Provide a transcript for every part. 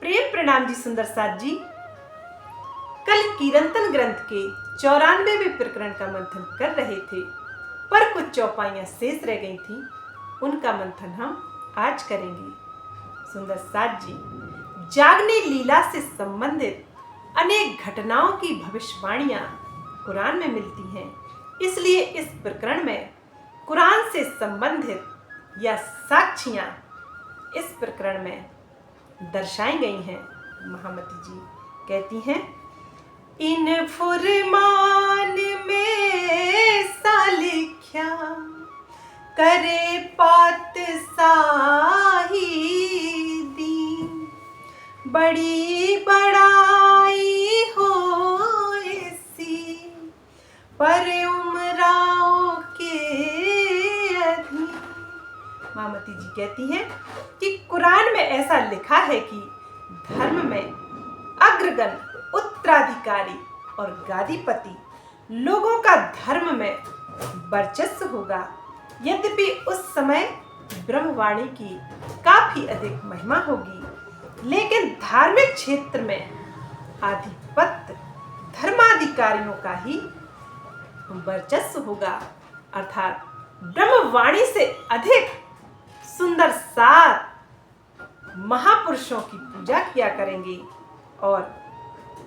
प्रेम प्रणाम जी सुंदर साथ जी। कल कीर्तन ग्रंथ के 94वें प्रकरण का मंथन कर रहे थे, पर कुछ चौपाइयां शेष रह गई थी। उनका मंथन हम आज करेंगे। सुंदर साथ जी, जागने लीला से संबंधित अनेक घटनाओं की भविष्यवाणियां कुरान में मिलती हैं। इसलिए इस प्रकरण में कुरान से संबंधित या साक्षियां इस प्रकरण में दर्शाई गई हैं। महामती जी कहती हैं, इन फुरमान में सालिख्या करे पात साही दी, बड़ी बड़ाई हो ऐसी पर उमराओं के अधीन। महामती जी कहती हैं कि कुरान में ऐसा लिखा है कि धर्म में अग्रगण, उत्तराधिकारी और गादीपति लोगों का धर्म में वर्चस्व होगा। यद्यपि उस समय ब्रह्मवाणी की काफी अधिक महिमा होगी, लेकिन धार्मिक क्षेत्र में आधिपत्य धर्माधिकारियों का ही वर्चस्व होगा। अर्थात ब्रह्मवाणी से अधिक सुंदर सात महापुरुषों की पूजा किया करेंगे और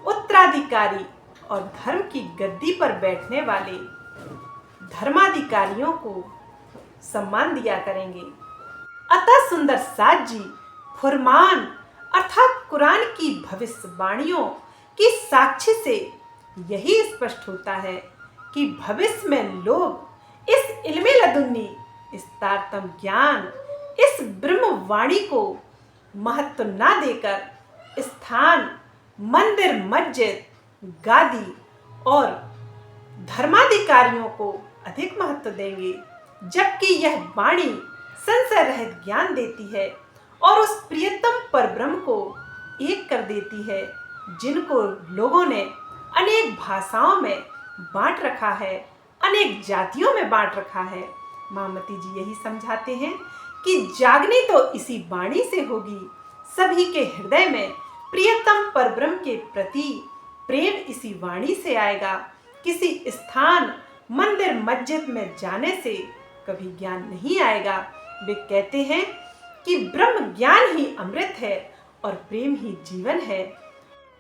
उत्तराधिकारी और धर्म की गद्दी पर बैठने वाले धर्माधिकारियों को सम्मान दिया करेंगे। अतः सुंदर साथ जी, फुरमान अर्थात कुरान की भविष्यवाणियों की साक्षी से यही स्पष्ट होता है कि भविष्य में लोग इस इल्मे लदुन्नी, इस तारतम ज्ञान, इस ब्रह्मवाणी को महत्व ना देकर स्थान, मंदिर, मस्जिद, गादी और धर्माधिकारियों को अधिक महत्व देंगे, जबकि यह वाणी संशय रहित ज्ञान देती है और उस प्रियतम परब्रह्म को एक कर देती है, जिनको लोगों ने अनेक भाषाओं में बांट रखा है, अनेक जातियों में बांट रखा है। महामती जी यही समझाते हैं कि जागनी तो इसी वाणी से होगी। सभी के हृदय में प्रियतम परब्रह्म के प्रति प्रेम इसी वाणी से आएगा। किसी स्थान, मंदिर, मस्जिद में जाने से कभी ज्ञान नहीं आएगा। वे कहते हैं कि ब्रह्म ज्ञान ही अमृत है और प्रेम ही जीवन है।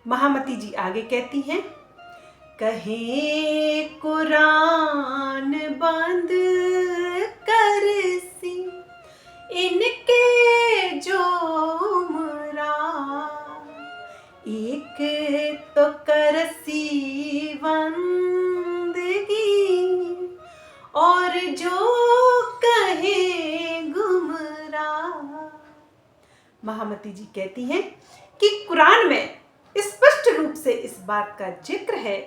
महामती जी आगे कहती हैं, कहे कुरान बंद कर सी इनके जो उमरा, एक तो करसी बंदगी और जो कहे गुमराह। महामती जी कहती हैं कि कुरान में स्पष्ट रूप से इस बात का जिक्र है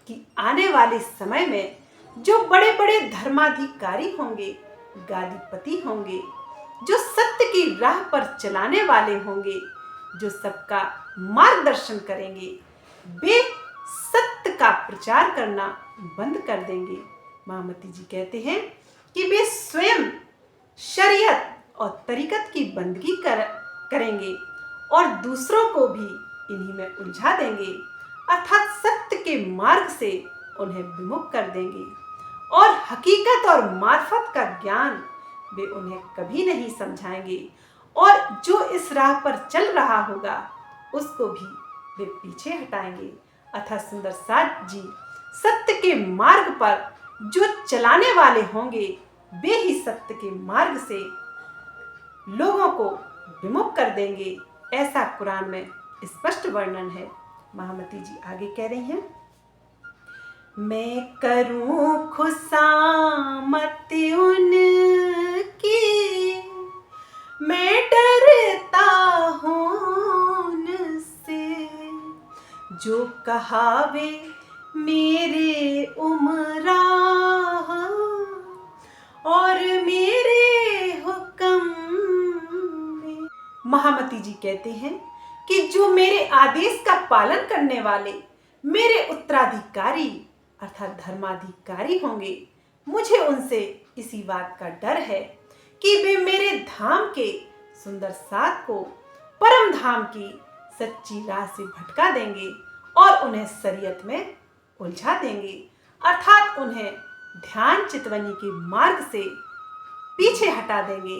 कि आने वाले समय में जो बड़े बड़े धर्माधिकारी होंगे, गादीपति होंगे, जो सत्य की राह पर चलाने वाले होंगे, जो सबका मार्गदर्शन करेंगे, वे सत्य का प्रचार करना बंद कर देंगे। महामती जी कहते हैं कि वे स्वयं शरीयत और तरीकत की बंदगी करेंगे और दूसरों को भी इन्हीं में उलझा देंगे, अर्थात सत्य के मार्ग से उन्हें विमुख कर देंगे और हकीकत और मार्फत का ज्ञान वे उन्हें कभी नहीं समझाएंगे और जो इस राह पर चल रहा होगा उसको भी वे पीछे हटाएंगे। अतः सुंदर साथ जी, सत्य के मार्ग पर जो चलाने वाले होंगे वे ही सत्य के मार्ग से लोगों को विमुख कर देंगे। ऐसा कुरान में स्पष्ट वर्णन है। महामती जी आगे कह रही हैं, मैं करूं खुशामत उनकी, मैं डरता हूं उनसे, जो कहावे मेरे उमरा और मेरे हुक्म में। महामती जी कहते हैं कि जो मेरे आदेश का पालन करने वाले मेरे उत्तराधिकारी अर्थात धर्माधिकारी होंगे, मुझे उनसे इसी बात का डर है कि वे मेरे धाम के सुंदर साथ को, परम धाम की सच्ची राह से भटका देंगे और उन्हें शरीयत में उलझा देंगे, अर्थात उन्हें ध्यान चितवनी के मार्ग से पीछे हटा देंगे।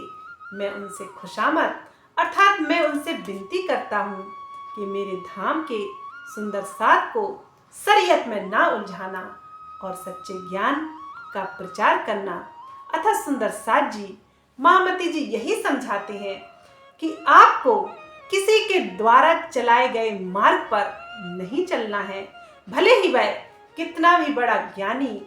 मैं उनसे खुशामद अर्थात मैं उनसे विनती करता हूँ कि मेरे धाम के सुंदर साथ को शरीयत में ना उलझाना और सच्चे ज्ञान का प्रचार करना। अतः सुंदर साथ जी, महामती जी यही समझाते हैं कि आपको किसी के द्वारा चलाए गए मार्ग पर नहीं चलना है, भले ही वह कितना भी बड़ा ज्ञानी,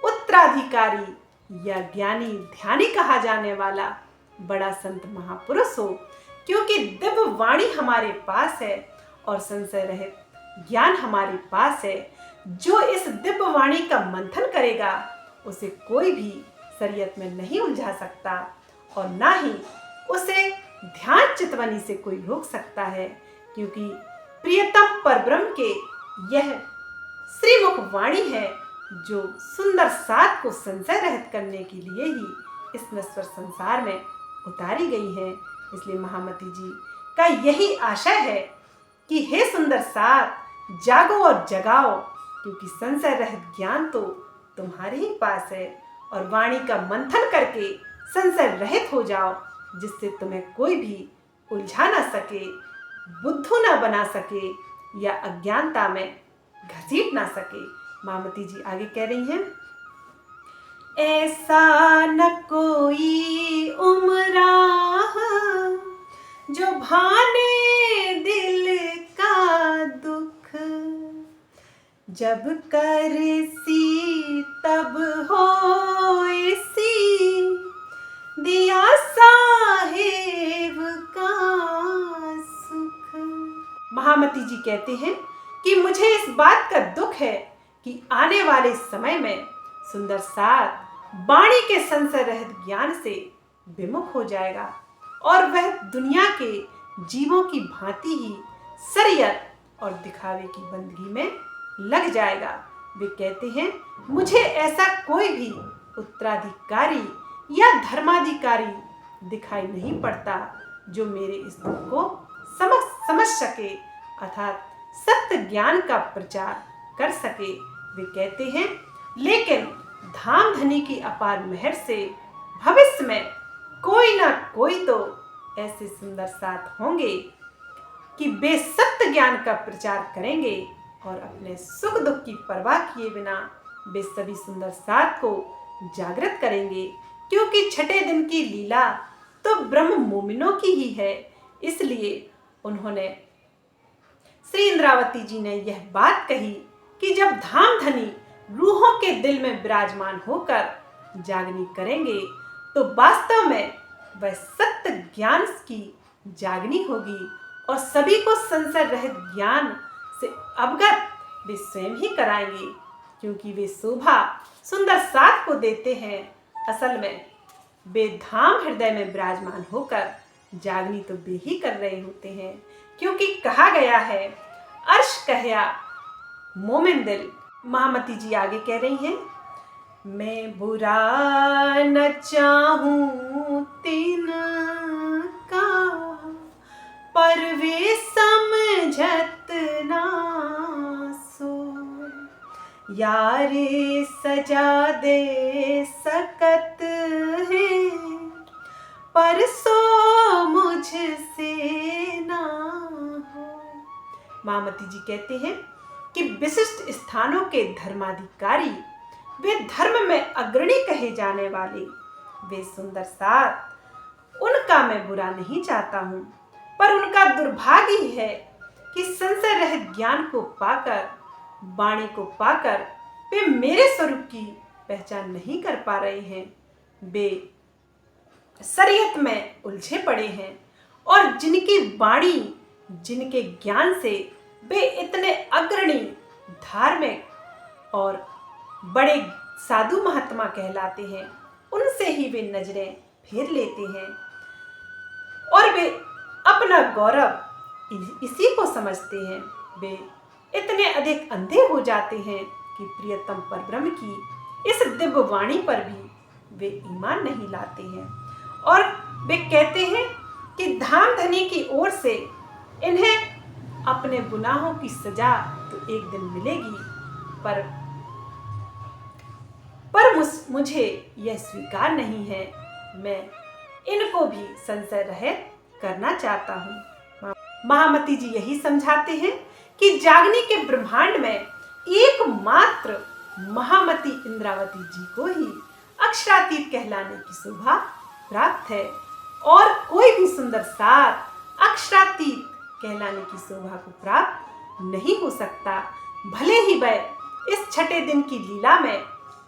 उत्तराधिकारी या ज्ञानी ध्यानी कहा जाने वाला बड़ा संत महापुरुष हो, क्योंकि दिव्य वाणी हमारे पास है और संशय रहित ज्ञान हमारे पास है। जो इस दिव्य वाणी का मंथन करेगा उसे कोई भी शरीयत में नहीं उलझा सकता और ना ही उसे ध्यान चितवनी से कोई रोक सकता है, क्योंकि प्रियतम परब्रह्म के यह श्रीमुख वाणी है जो सुंदर साथ को संशय रहित करने के लिए ही इस नश्वर संसार में उतारी गई है। इसलिए महामती जी का यही आशय है कि हे सुंदर साथ, जागो और जगाओ, क्योंकि संशय रहित ज्ञान तो तुम्हारे ही पास है और वाणी का मंथन करके संशय रहित हो जाओ, जिससे तुम्हें कोई भी उलझा ना सके, बुद्धू ना बना सके या अज्ञानता में घसीट ना सके। महामती जी आगे कह रही हैं, ऐसा न कोई उमराह जो भाने दिल का दुख, जब कर सी तब हो इसी दिया साहेब का सुख। महामती जी कहते हैं कि मुझे इस बात का दुख है कि आने वाले समय में सुंदर साथ वाणी के संशय रहित ज्ञान से विमुख हो जाएगा और वह दुनिया के जीवों की भांति ही शरीयत और दिखावे की बंदगी में लग जाएगा। वे कहते हैं, मुझे ऐसा कोई भी उत्तराधिकारी या धर्माधिकारी दिखाई नहीं पड़ता जो मेरे इस दुख को समझ सके अर्थात सत्य ज्ञान का प्रचार कर सके। वे कहते हैं, लेकिन धाम धनी की अपार मेहर से भविष्य में कोई ना कोई तो ऐसे सुंदर साथ होंगे कि वे सत्य ज्ञान का प्रचार करेंगे और अपने सुख दुख की परवाह किए बिना वे सभी सुंदर साथ को जागृत करेंगे, क्योंकि छठे दिन की लीला तो ब्रह्म मोमिनों की ही है। इसलिए उन्होंने श्री इंद्रावती जी ने यह बात कही कि जब धाम धनी रूहों के दिल में विराजमान होकर जागनी करेंगे तो वास्तव में वह सत्य ज्ञान की जागनी होगी और सभी को संशय रहित ज्ञान से अवगत वे स्वयं ही कराएंगे, क्योंकि वे शोभा सुंदर साथ को देते हैं। असल में वे धाम हृदय में विराजमान होकर जागनी तो वे ही कर रहे होते हैं, क्योंकि कहा गया है, अर्श कहया मोमिन दिल। महामती जी आगे कह रही हैं, मैं बुरा न चाहूं तिन का पर वे समझत ना सो, यारे सजा दे सकत है पर सो मुझसे ना हो। महामती जी कहते हैं कि विशिष्ट स्थानों के धर्माधिकारी, वे धर्म में अग्रणी कहे जाने वाले वे सुंदर साथ, उनका मैं बुरा नहीं चाहता हूँ, पर उनका दुर्भाग्य ही है कि संशय रहित ज्ञान को पाकर, वाणी को पाकर वे मेरे स्वरूप की पहचान नहीं कर पा रहे हैं। वे शरीयत में उलझे पड़े हैं और जिनकी वाणी, जिनके ज्ञान से वे इतने अग्रणी, धार्मिक और बड़े साधु महात्मा कहलाते हैं, उनसे ही वे नजरें फेर लेते हैं और वे अपना गौरव इसी को समझते हैं। वे इतने अधिक अंधे हो जाते हैं कि प्रियतम परब्रह्म की इस दिव्य वाणी पर भी वे ईमान नहीं लाते हैं और वे कहते हैं कि धाम धनी की ओर से इन्हें अपने गुनाहों की सजा तो एक दिन मिलेगी, पर मुझे यह स्वीकार नहीं है। मैं इनको भी संशय रहित करना चाहता हूँ। महामती जी यही समझाते हैं कि जागनी के ब्रह्मांड में एकमात्र महामती इंद्रावती जी को ही अक्षरातीत कहलाने की शोभा प्राप्त है, और कोई भी सुंदर सार अक्षरातीत कहलाने की शोभा को प्राप्त नहीं हो सकता। भले ही वह इस छठे दिन की लीला में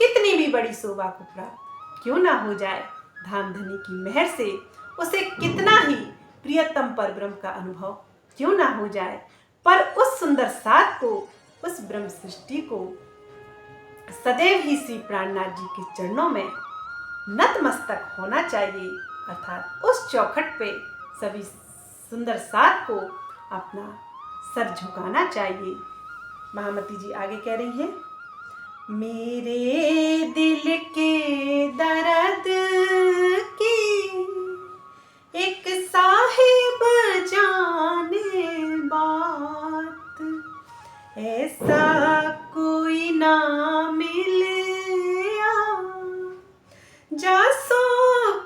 कितनी भी बड़ी शोभा को प्राप्त क्यों ना हो जाए, धामधनी की मेहर से उसे कितना ही प्रियतम परब्रह्म का अनुभव क्यों ना हो जाए, पर उस सुंदर साथ को, उस ब्रह्म सृष्टि को सदैव ही श्री प्राणनाथ जी के चरणों में नतमस्तक होना चाहिए, अर्थात उस चौखट पे सभी सुंदर साथ को अपना सर झुकाना चाहिए। महामती जी आगे कह रही हैं, मेरे दिल के दर्द की एक साहिब जाने बात, ऐसा कोई ना मिले जा सो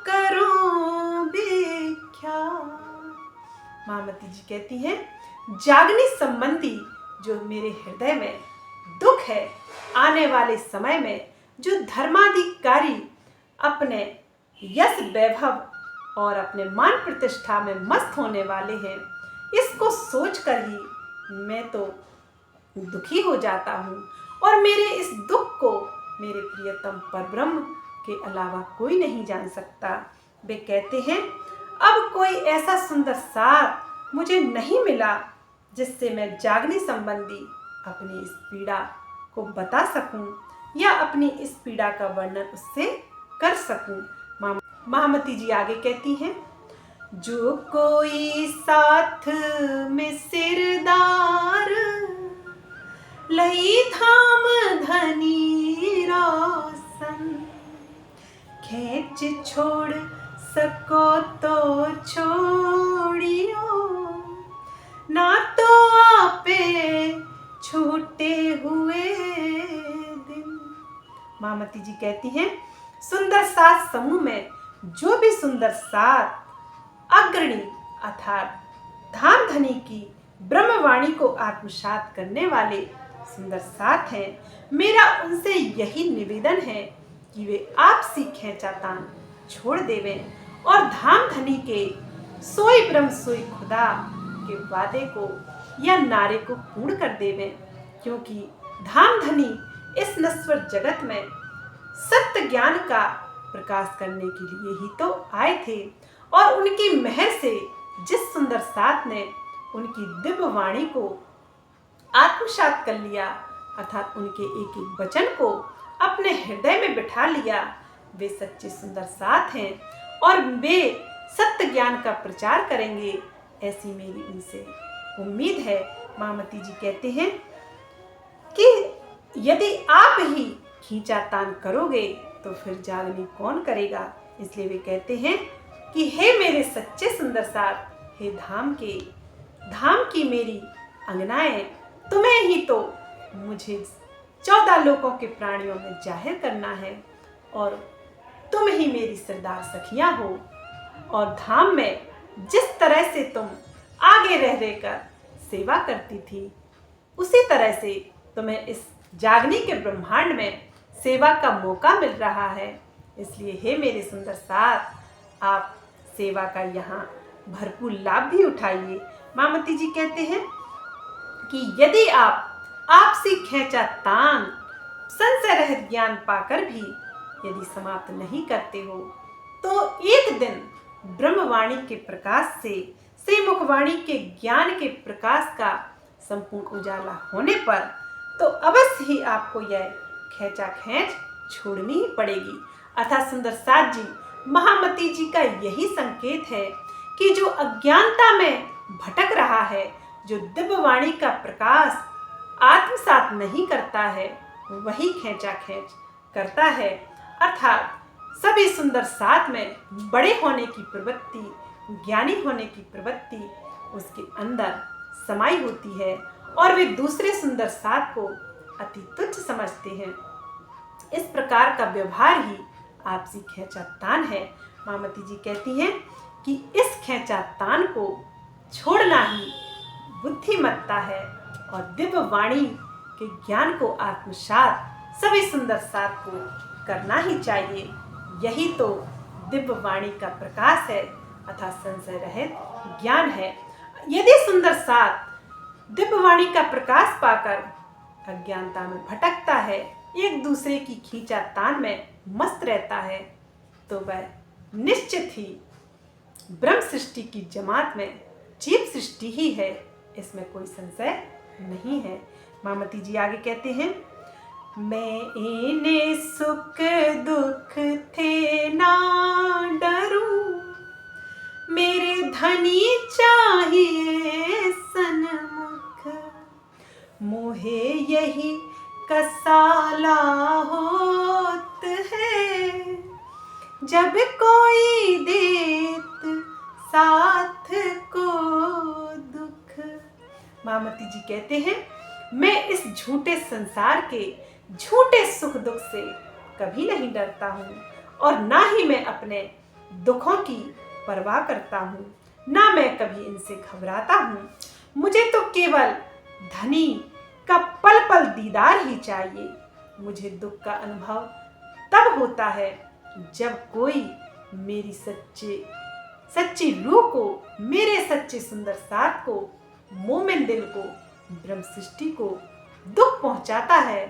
करो बेख्याल। महामती जी कहती हैं, जागनी संबंधी जो मेरे हृदय में दुख है, आने वाले समय में जो धर्माधिकारी अपने यश वैभव और अपने मान प्रतिष्ठा में मस्त होने वाले हैं, इसको सोचकर ही मैं तो दुखी हो जाता हूँ, और मेरे इस दुख को मेरे प्रियतम परब्रह्म के अलावा कोई नहीं जान सकता। वे कहते हैं, अब कोई ऐसा सुंदर सार मुझे नहीं मिला जिससे मैं जागनी संबंधी अपनी इस पीड़ा को बता सकूं या अपनी इस पीड़ा का वर्णन उससे कर सकूं। महामती जी आगे कहती हैं, जो कोई साथ में सिरदार लई धाम धनी रोशन, खींच छोड़ सको तो छोड़ियो, ना तो आपे छूटे हुए दिन। महामती जी कहती हैं, सुंदर सात समूह में जो भी सुंदर सात अग्रणी अर्थात धामधनी की ब्रह्मवाणी को आत्मसात करने वाले सुंदर सात हैं, मेरा उनसे यही निवेदन है कि वे आपसी खींचातान छोड़ देवें और धामधनी के सोई ब्रह्म सोई खुदा के वादे को या नारे को पूर्ण कर देवें, क्योंकि धामधनी इस नश्वर जगत में सत्य ज्ञान का प्रकाश करने के लिए ही तो आए थे, और उनकी मेहर से जिस सुंदर साथ ने उनकी दिव्य वाणी को आत्मसात कर लिया, अर्थात उनके एक एक वचन को अपने हृदय में बिठा लिया, वे सच्चे सुंदर साथ हैं और वे सत्य ज्ञान का प्रचार करेंगे, ऐसी मेरी उनसे उम्मीद है। महामती जी कहते हैं कि यदि आप ही खींचातान करोगे तो फिर जागनी कौन करेगा। इसलिए वे कहते हैं कि हे मेरे सच्चे सुंदर साथ, हे धाम की मेरी अंगनाएं, तुम्हें ही तो मुझे 14 लोकों के प्राणियों में जाहिर करना है, और तुम ही मेरी सरदार सखियां हो, और धाम में जिस तरह से तुम आगे रह रहकर सेवा करती थी, उसी तरह से तुम्हें इस जागनी के ब्रह्मांड में सेवा का मौका मिल रहा है। इसलिए हे मेरे सुंदर साथ, आप सेवा का यहाँ भरपूर लाभ भी उठाइए। महामती जी कहते हैं कि यदि आप आपसी खींचातान संशय रहित ज्ञान पाकर भी यदि समाप्त नहीं करते हो, तो एक दिन ब्रह्मवाणी के प्रकाश से श्री मुखवाणी के ज्ञान के प्रकाश का संपूर्ण उजाला होने पर तो अवश्य ही आपको यह खींच छोड़नी ही पड़ेगी। अर्थात सुंदर साथ जी, महामती जी का यही संकेत है कि जो अज्ञानता में भटक रहा है, जो दिव्यवाणी का प्रकाश आत्मसात नहीं करता है, वही खींच करता है। अर्थात सभी सुंदर साथ में बड़े होने की प्रवृत्ति, ज्ञानी होने की प्रवृत्ति उसके अंदर समाई होती है और वे दूसरे सुंदर साथ को अति तुच्छ समझते हैं। इस प्रकार का व्यवहार ही आपसी खींचातान है। मामती जी कहती हैं कि इस खींचातान को छोड़ना ही बुद्धिमत्ता है और दिव्य वाणी के ज्ञान को आत्मसात सभी सुंदर साथ को करना ही चाहिए। यही तो दिव्य वाणी का प्रकाश है अर्थात संशय रहित ज्ञान है। यदि सुंदर साथ दिव्य वाणी का प्रकाश पाकर अज्ञानता में भटकता है, एक दूसरे की खींचातान में मस्त रहता है, तो वह निश्चित ही ब्रह्म सृष्टि की जमात में जीव सृष्टि ही है, इसमें कोई संशय नहीं है। मामती जी आगे कहते हैं, मैं इन्हें सुख दुख थे ना डरूं, मेरे धनी चाहिए सन्मुख, मोहे यही कसाला होत है, जब कोई देत साथ को दुख। मामती जी कहते हैं, मैं इस झूठे संसार के झूठे सुख दुख से कभी नहीं डरता हूँ और ना ही मैं अपने दुखों की परवाह करता हूँ, ना मैं कभी इनसे घबराता हूँ। मुझे तो केवल धनी का पल पल दीदार ही चाहिए। मुझे दुख का अनुभव तब होता है जब कोई मेरी सच्ची रूह को, मेरे सच्चे सुंदर साथ को, मोमिन दिल को, ब्रह्म सृष्टि को दुख पहुंचाता है,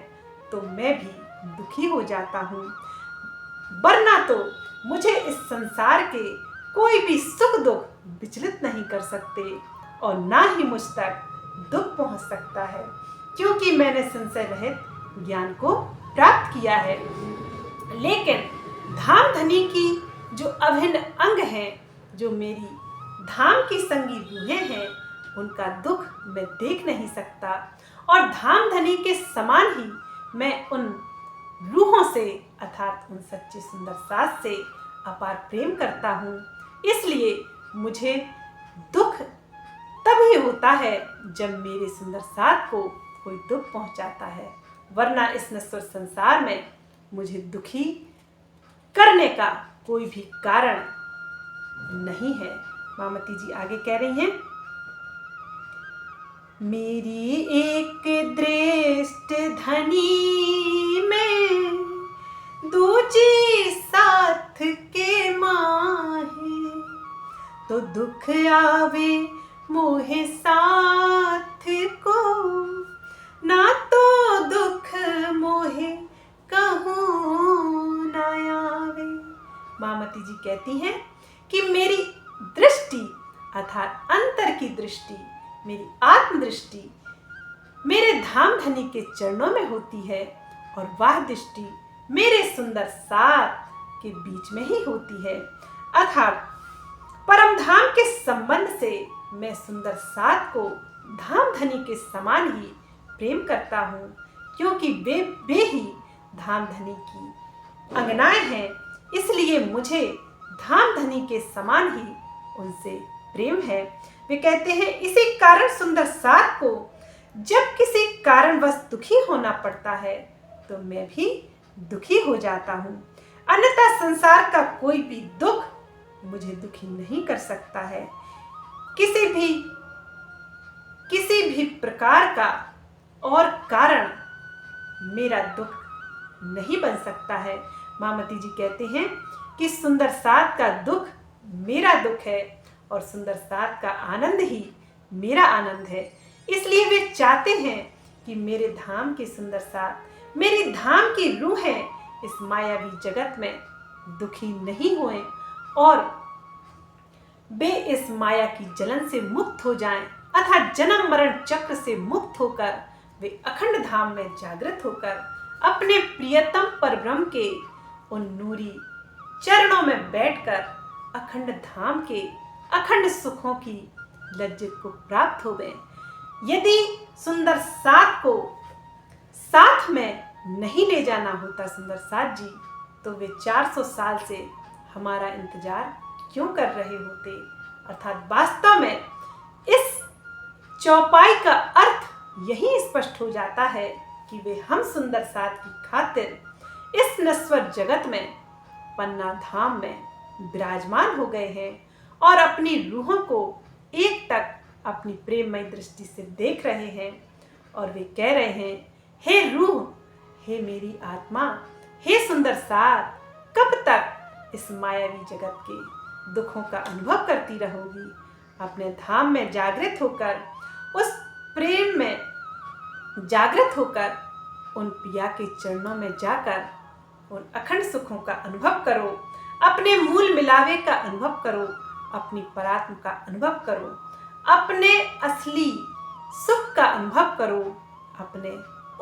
तो मैं भी दुखी हो जाता हूँ। वरना तो मुझे इस संसार के कोई भी सुख दुख विचलित नहीं कर सकते और ना ही मुझ तक दुख पहुंच सकता है, क्योंकि मैंने संशय रहित ज्ञान को प्राप्त किया है। लेकिन धाम धनी की जो अभिन्न अंग हैं, जो मेरी धाम की संगी रूहें हैं, उनका दुख मैं देख नहीं सकता और धाम धनी के समान ही मैं उन रूहों से अर्थात उन सच्चे सुंदर साथ से अपार प्रेम करता हूँ। इसलिए मुझे दुख तभी होता है जब मेरे सुंदर साथ को कोई दुख पहुँचाता है, वरना इस नश्वर संसार में मुझे दुखी करने का कोई भी कारण नहीं है। मामती जी आगे कह रही हैं, मेरी एक दृष्टि धनी में, दूजी साथ के माहे, तो दुख आवे मोहे साथ को, ना तो दुख मोहे कहूँ ना आवे। मामती जी कहती हैं कि मेरी दृष्टि अर्थात अंतर की दृष्टि, मेरी आत्मदृष्टि मेरे धाम धनी के चरणों में होती है और वह दृष्टि मेरे सुंदर साथ के बीच में ही होती है। अर्थात परम धाम के संबंध से मैं सुंदर साथ को धाम धनी के समान ही प्रेम करता हूँ, क्योंकि वे ही धाम धनी की अंगनाएं हैं। इसलिए मुझे धाम धनी के समान ही उनसे प्रेम है। वे कहते हैं, इसी कारण सुंदर साथ को जब किसी कारणवश दुखी होना पड़ता है तो मैं भी दुखी हो जाता हूँ, अन्यथा संसार का कोई भी दुख मुझे दुखी नहीं कर सकता है। किसी भी प्रकार का और कारण मेरा दुख नहीं बन सकता है। मामती जी कहते हैं कि सुंदर साथ का दुख मेरा दुख है और सुंदर साथ का आनंद ही मेरा आनंद है। इसलिए वे चाहते हैं कि मेरे धाम के सुंदर साथ, मेरी धाम की रूहें इस मायावी जगत में दुखी नहीं होएं और वे इस माया की जलन से मुक्त हो जाएं, अर्थात जन्म मरण चक्र से मुक्त होकर वे अखंड धाम में जागृत होकर अपने प्रियतम परब्रह्म के उन नूरी चरणों में बैठकर अखंड धाम के अखंड सुखों की लज्जत को प्राप्त हो गए। यदि सुंदर साथ को साथ में नहीं ले जाना होता सुंदर साथ जी, तो वे 400 साल से हमारा इंतजार क्यों कर रहे होते। अर्थात वास्तव में इस चौपाई का अर्थ यही स्पष्ट हो जाता है कि वे हम सुंदर साथ की खातिर इस नश्वर जगत में पन्ना धाम में विराजमान हो गए हैं और अपनी रूहों को एक तक अपनी प्रेममय दृष्टि से देख रहे हैं और वे कह रहे हैं, हे रूह, हे मेरी आत्मा, हे सुंदर साथ, कब तक इस मायावी जगत के दुखों का अनुभव करती रहोगी। अपने धाम में जागृत होकर, उस प्रेम में जागृत होकर उन पिया के चरणों में जाकर उन अखंड सुखों का अनुभव करो, अपने मूल मिलावे का अनुभव करो, अपनी परात्म का अनुभव करो, अपने असली सुख का अनुभव करो, अपने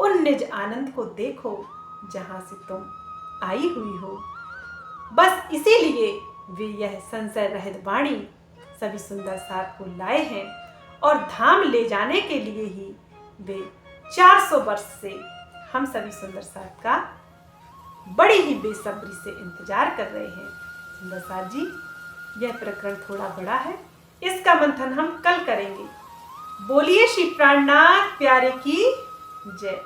उन निज आनंद को देखो जहां से तुम आई हुई हो। बस इसीलिए वे यह संशय रहित वाणी सभी सुंदर साथ को लाए हैं और धाम ले जाने के लिए ही वे 400 वर्ष से हम सभी सुंदर साथ का बड़ी ही बेसब्री से इंतजार कर रहे हैं। सुंदर साथ जी, यह प्रकरण थोड़ा बड़ा है, इसका मंथन हम कल करेंगे। बोलिए श्री प्राणनाथ प्यारे की जय।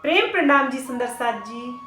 प्रेम प्रणाम जी सुंदर साथ जी।